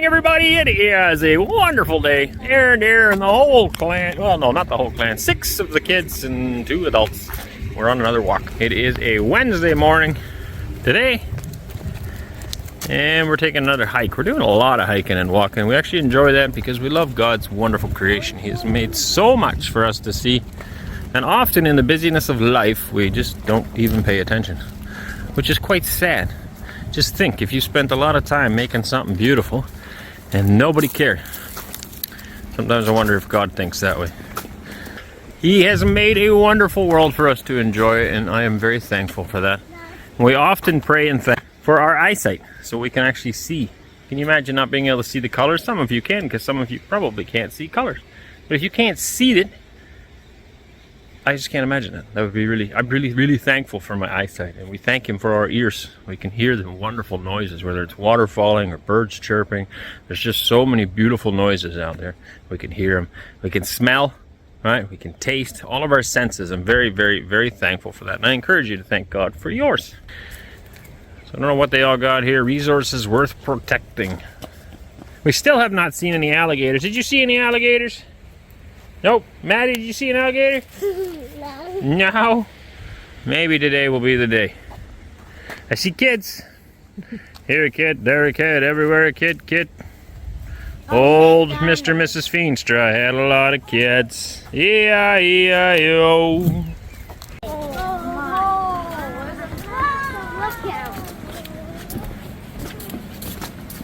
morning, everybody. It is a wonderful day. Arend here and the whole clan, well, no, not the whole clan, 6 of the kids and 2 adults. We're on another walk. It is a Wednesday morning today, and we're taking another hike. We're doing a lot of hiking and walking. We actually enjoy that because we love God's wonderful creation. He has made so much for us to see, and often in the busyness of life, we just don't even pay attention, which is quite sad. Just think, if you spent a lot of time making something beautiful and nobody cared. Sometimes I wonder if God thinks that way. He has made a wonderful world for us to enjoy, and I am very thankful for that. We often pray and thank for our eyesight so we can actually see. Can you imagine not being able to see the colors? Some of you can, because some of you probably can't see colors. But if you can't see it, I just can't imagine it. That would be I'm really thankful for my eyesight, and we thank Him for our ears. We can hear the wonderful noises, whether it's water falling or birds chirping. There's just so many beautiful noises out there. We can hear them. We can smell, right? We can taste. All of our senses. I'm very thankful for that, and I encourage you to thank God for yours. So I don't know what they all got here. Resources worth protecting. We still have not seen any alligators. Did you see any alligators? Nope. Maddie, did you see an alligator? No. No? Maybe today will be the day. I see kids. Here a kid, there a kid, everywhere a kid. Old Mr. and Mrs. Feenstra had a lot of kids. E-I-E-I-O.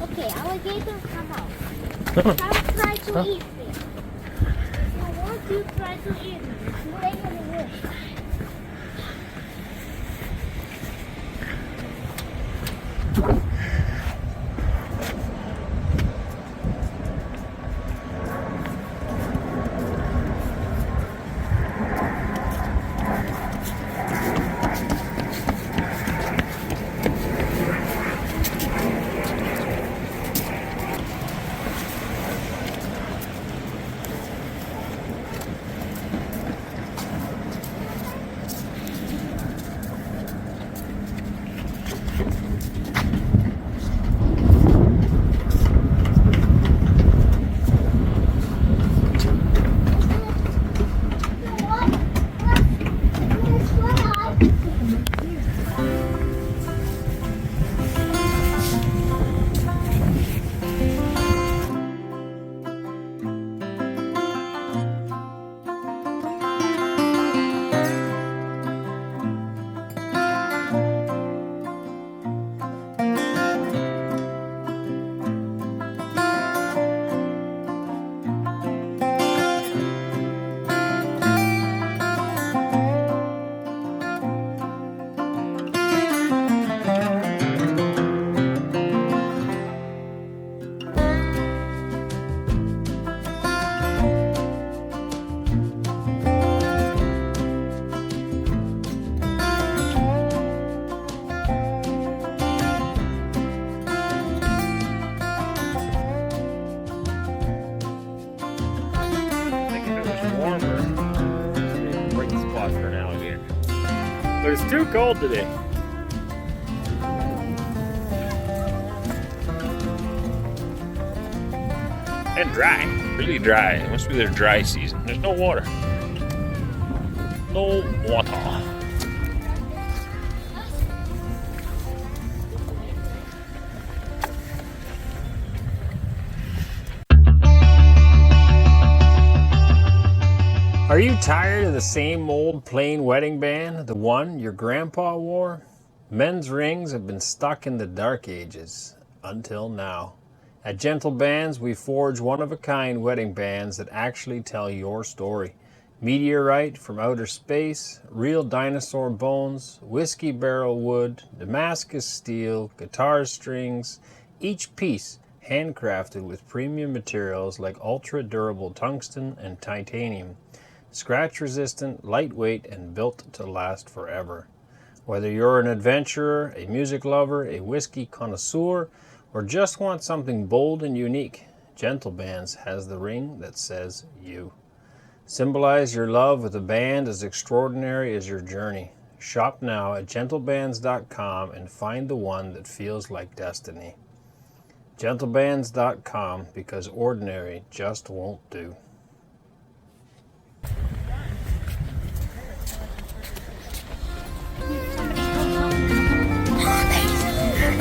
Okay, alligator, come out. Come try to eat. You try to eat. Stay in the wood. But it's too cold today. And dry, really dry. It must be their dry season. There's no water. No water. Are you tired of the same old plain wedding band, the one your grandpa wore? Men's rings have been stuck in the dark ages, until now. At Gentle Bands, we forge one-of-a-kind wedding bands that actually tell your story. Meteorite from outer space, real dinosaur bones, whiskey barrel wood, Damascus steel, guitar strings, each piece handcrafted with premium materials like ultra-durable tungsten and titanium. Scratch-resistant, lightweight, and built to last forever. Whether you're an adventurer, a music lover, a whiskey connoisseur, or just want something bold and unique, Gentle Bands has the ring that says you. Symbolize your love with a band as extraordinary as your journey. Shop now at gentlebands.com and find the one that feels like destiny. Gentlebands.com, because ordinary just won't do.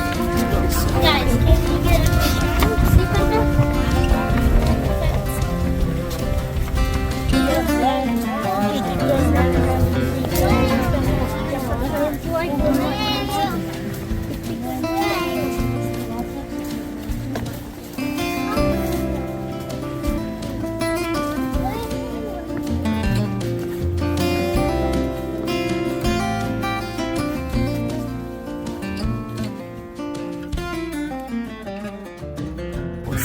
Guys, can you get a picture? Sleep under?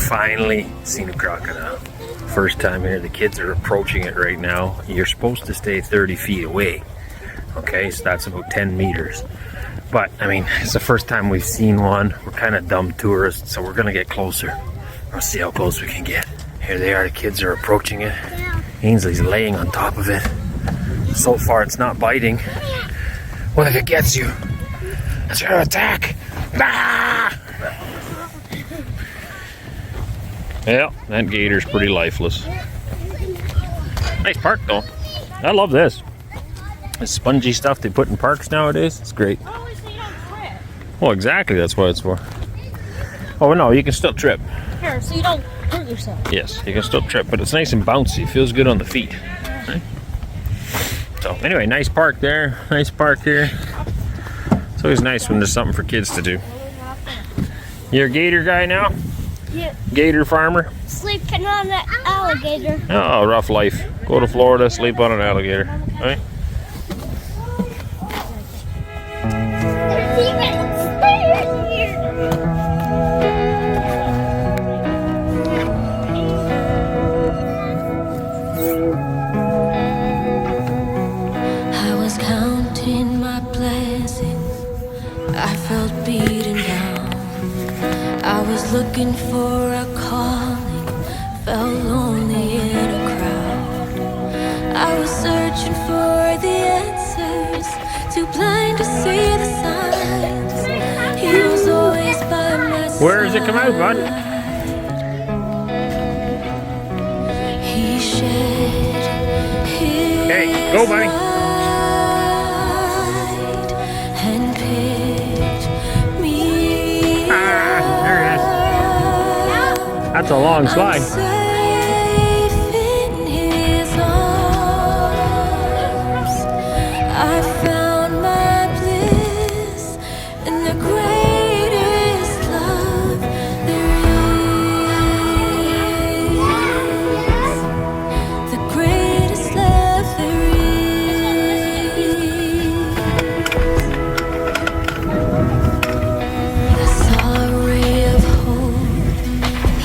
Finally seen a crocodile. First time here. The kids are approaching it right now. You're supposed to stay 30 feet away. Okay, so that's about 10 meters. But, I mean, it's the first time we've seen one. We're kind of dumb tourists, so we're going to get closer. We'll see how close we can get. Here they are. The kids are approaching it. Ainsley's laying on top of it. So far, it's not biting. What if it gets you? It's going to attack. Ah! Yeah, that gator's pretty lifeless. Nice park though. I love this. The spongy stuff they put in parks nowadays, it's great. Well, exactly, that's what it's for. Oh no, you can still trip. Here, so you don't hurt yourself. Yes, you can still trip, but it's nice and bouncy. It feels good on the feet. Right? So anyway, nice park there. Nice park here. It's always nice when there's something for kids to do. You're a gator guy now? Yeah. Gator farmer? Sleeping on the alligator. Oh, rough life. Go to Florida, sleep on an alligator. Right? There's even stairs here. I was counting my blessings. I felt beaten down. I was looking for a calling, felt lonely in a crowd. I was searching for the answers, too blind to see the signs. He was always by my side. Where does it come out, bud? He shed his Hey, go, buddy. light and picked me Ah, there it is. That's a long slide. safe in his arms. I found my bliss in the greatest love there is. The greatest love there is. I saw a ray of hope.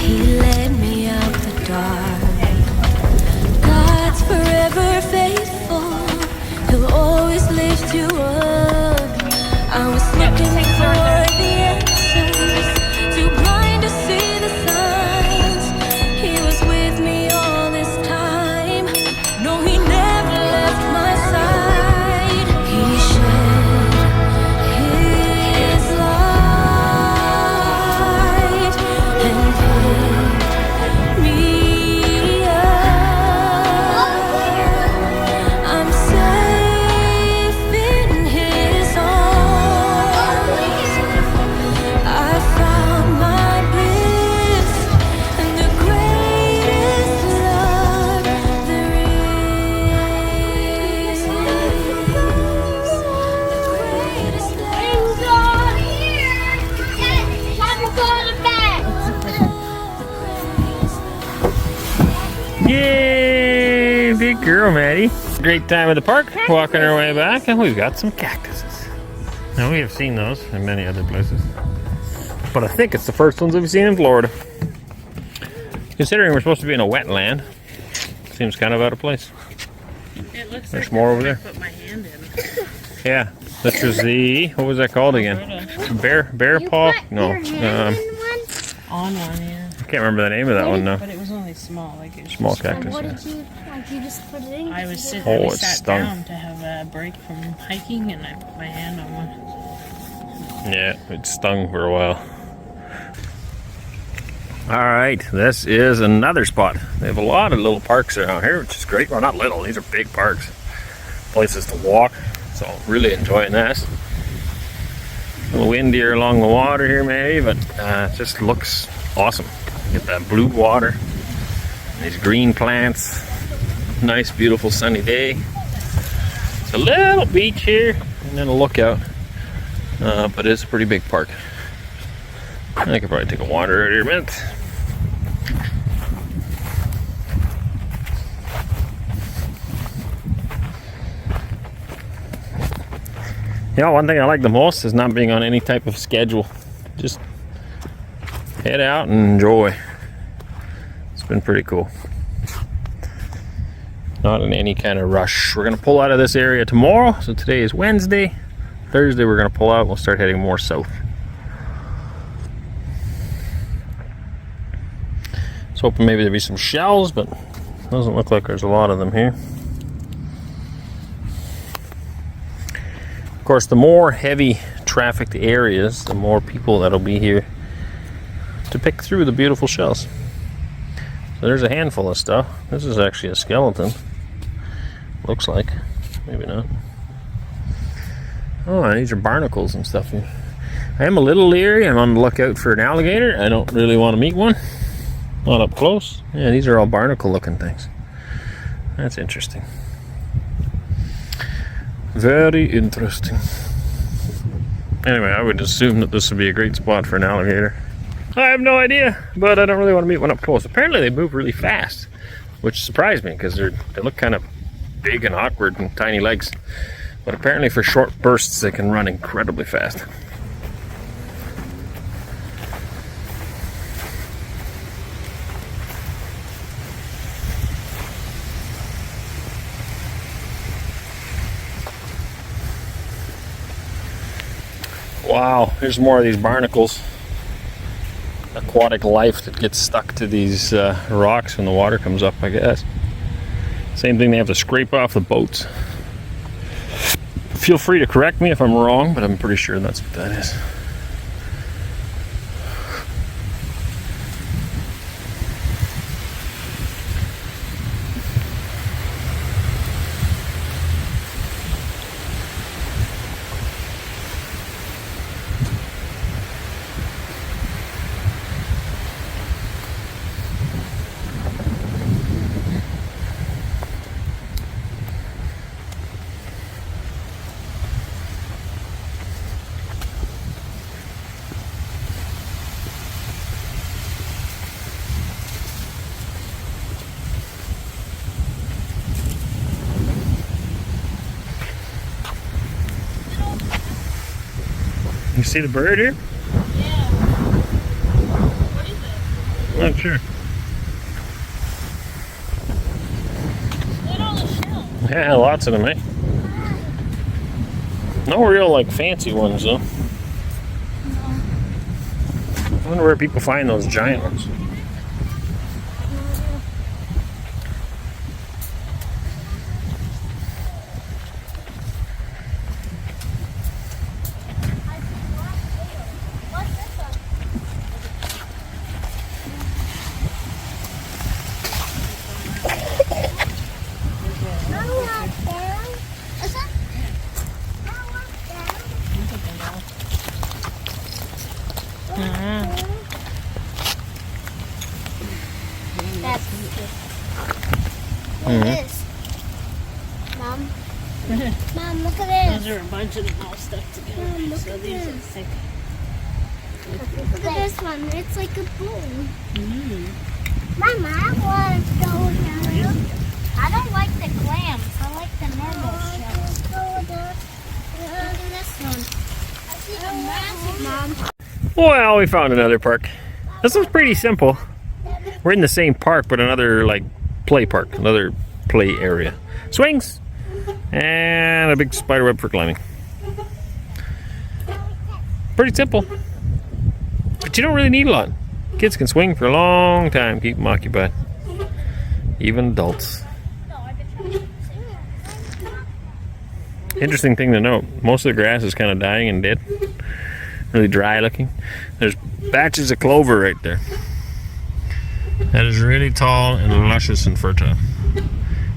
He led me out the dark. God's forever faithful. He'll always lift you up. I was looking for the answers, too blind to see the signs. He was with me all this time. No, he never left my side. He shed his light and picked me up. I'm safe in his arms. I found my bliss and the greatest love there is. The greatest love. Time to go to bed. Yay, big girl, Maddie. Great time at the park, walking our way back, and we've got some cactuses. Now, we have seen those in many other places, but I think it's the first ones we've seen in Florida. Considering we're supposed to be in a wetland, seems kind of out of place. It looks There's like more over I there. put my hand in. Yeah, this was the, what was that called again? Bear paw? No, On one, yeah. I can't remember the name of that one now. But it was only small. Like it was Small just- cactus. What Yeah. did you, like, you just put it in? I was sitting. Oh, I it sat stung. down to have a break from hiking, and I put my hand on one. Yeah, it stung for a while. All right, this is another spot. They have a lot of little parks around here, which is great. Well, not little, these are big parks. Places to walk, so really enjoying this. A little windier along the water here maybe, but it just looks awesome. Get that blue water, these green plants, nice beautiful sunny day. It's a little beach here, and then a lookout, but it's a pretty big park. I could probably take a wander out here a minute. Yeah, one thing I like the most is not being on any type of schedule. Just head out and enjoy. It's been pretty cool. Not in any kind of rush. We're gonna pull out of this area tomorrow. So today is Wednesday. Thursday we're gonna pull out. We'll start heading more south. I was hoping maybe there'd be some shells, but doesn't look like there's a lot of them here. Of course, the more heavy trafficked areas, the more people that'll be here to pick through the beautiful shells. So there's a handful of stuff. This is actually a skeleton. Looks like. Maybe not. Oh, these are barnacles and stuff here. I am a little leery. I'm on the lookout for an alligator. I don't really want to meet one. Not up close. Yeah, these are all barnacle looking things. That's interesting. Very interesting. Anyway, I would assume that this would be a great spot for an alligator. I have no idea, but I don't really want to meet one up close. Apparently they move really fast, which surprised me because they look kind of big and awkward and tiny legs. But apparently for short bursts they can run incredibly fast. Wow, here's more of these barnacles. Aquatic life that gets stuck to these rocks when the water comes up, I guess. Same thing they have to scrape off the boats. Feel free to correct me if I'm wrong, but I'm pretty sure that's what that is. You see the bird here? Yeah. What is it? Not sure. Look at all the shells. Yeah, lots of them, eh? No real, like, fancy ones, though. I wonder where people find those giant ones. Mom, look at Those this. are a bunch of them all stuck together. Mom, look So at these are this. thick. Look at this one. It's like a bowl. Mm. Mama, I want to go down. I don't like the clams. I like the normal shells. Look at this one. I see a massive, Mom. Well, we found another park. This one's pretty simple. We're in the same park, but another, like, play park. Another play area. Swings! And a big spider web for climbing. Pretty simple. But you don't really need a lot. Kids can swing for a long time, keep them occupied. Even adults. Interesting thing to note, most of the grass is kind of dying and dead. Really dry looking. There's batches of clover right there. that is really tall and luscious and fertile.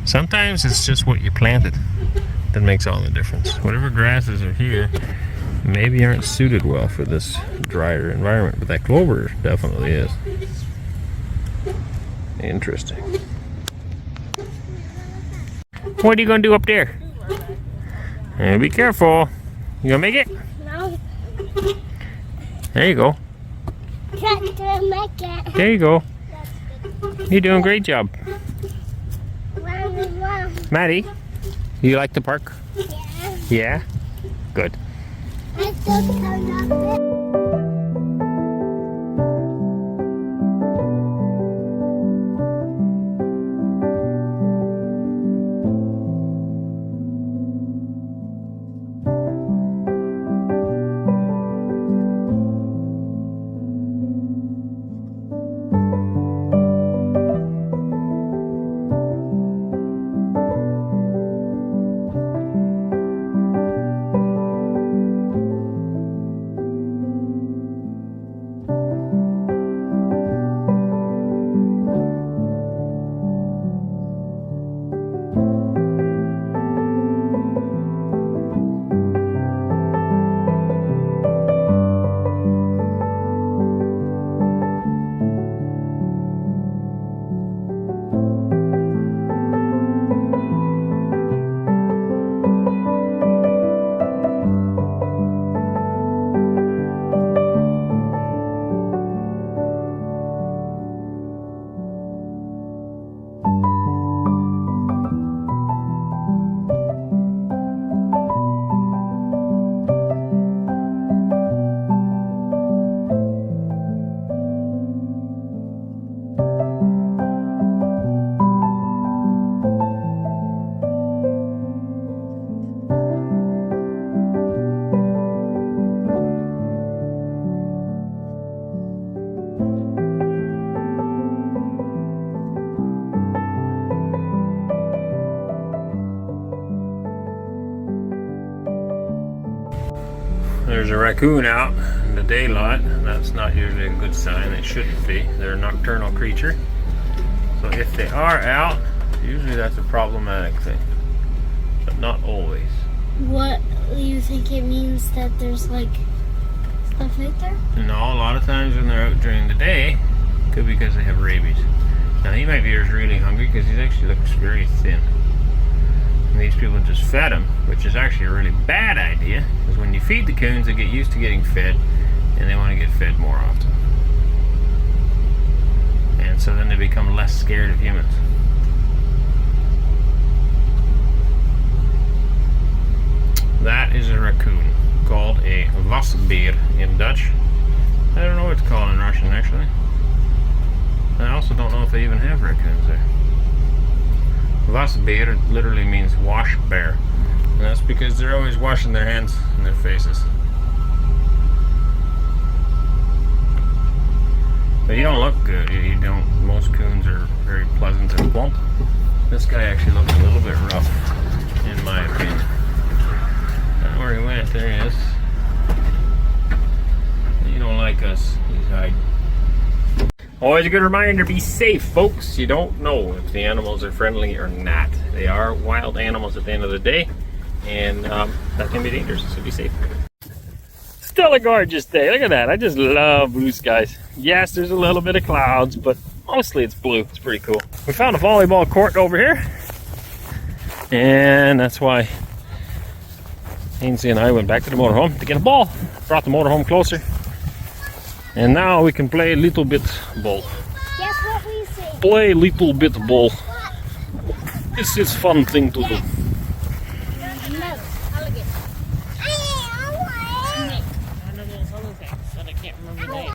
Sometimes it's just what you planted that makes all the difference. Whatever grasses are here maybe aren't suited well for this drier environment, but that clover definitely is. Interesting. What are you gonna do up there? Be careful. You gonna make it? No. There you go. Can't make it. There you go. You're doing a great job. Maddie, you like the park? Yeah. Yeah? Good. I still turn up it. There's a raccoon out in the daylight. That's not usually a good sign. It shouldn't be. They're a nocturnal creature. So if they are out, usually that's a problematic thing. But not always. What do you think it means that there's like stuff right there? No, a lot of times when they're out during the day, it could be because they have rabies. Now he might be just really hungry because he actually looks very thin. And these people just fed him, which is actually a really bad idea, because when you feed the coons, they get used to getting fed, and they want to get fed more often. And so then they become less scared of humans. That is a raccoon, called a wasbeer in Dutch. I don't know what it's called in Russian, actually. I also don't know if they even have raccoons there. Wasbeer literally means wash bear, and that's because they're always washing their hands and their faces. But you don't look good. You don't. Most coons are very pleasant and plump. This guy actually looks a little bit rough, in my opinion. I don't know where he went. There he is. You don't like us. He's hiding. Always a good reminder, be safe, folks. You don't know if the animals are friendly or not. They are wild animals at the end of the day, and that can be dangerous, so be safe. Still a gorgeous day. Look at that. I just love blue skies. Yes, there's a little bit of clouds, but mostly it's blue. It's pretty cool. We found a volleyball court over here, and that's why Anneesa and I went back to the motorhome to get a ball. Brought the motorhome closer. And now we can play a little bit ball. Guess what we see? Play little bit ball. This is fun thing to do. Alligator. Snake. One of those other things that I can't remember the name.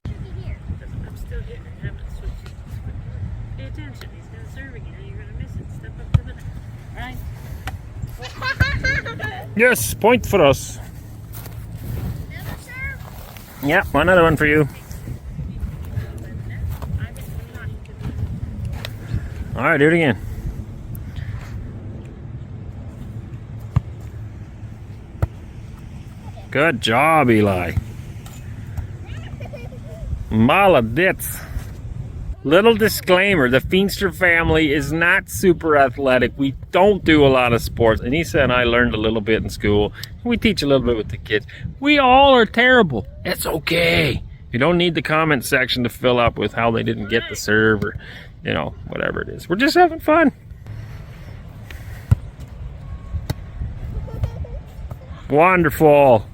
I'm still hitting it. Haven't switched it. Pay attention. He's going to serve again. You're going to miss it. Step up to the net. Right? Yes, point for us. Yeah, another one for you. Alright, do it again. Good job, Eli. Молодец. Little disclaimer, the Feenster family is not super athletic. We don't do a lot of sports. Anneesa and I learned a little bit in school. We teach a little bit with the kids. We all are terrible. It's okay. You don't need the comment section to fill up with how they didn't get the serve or, you know, whatever it is. We're just having fun. Wonderful.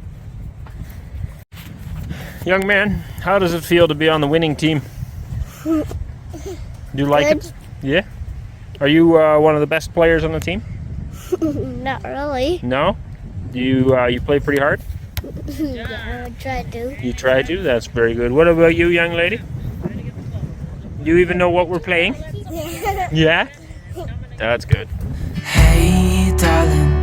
Young man, how does it feel to be on the winning team? Do you like it? Yeah? Are you one of the best players on the team? Not really. No? Do you play pretty hard? Yeah, I try to. You try to? That's very good. What about you, young lady? You even know what we're playing? Yeah? That's good. Hey, darling,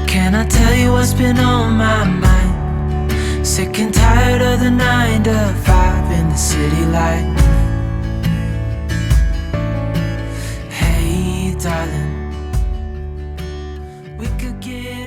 can I tell you what's been on my mind? Sick and tired of the 9 to 5 in the city life. Hey, darling, we could get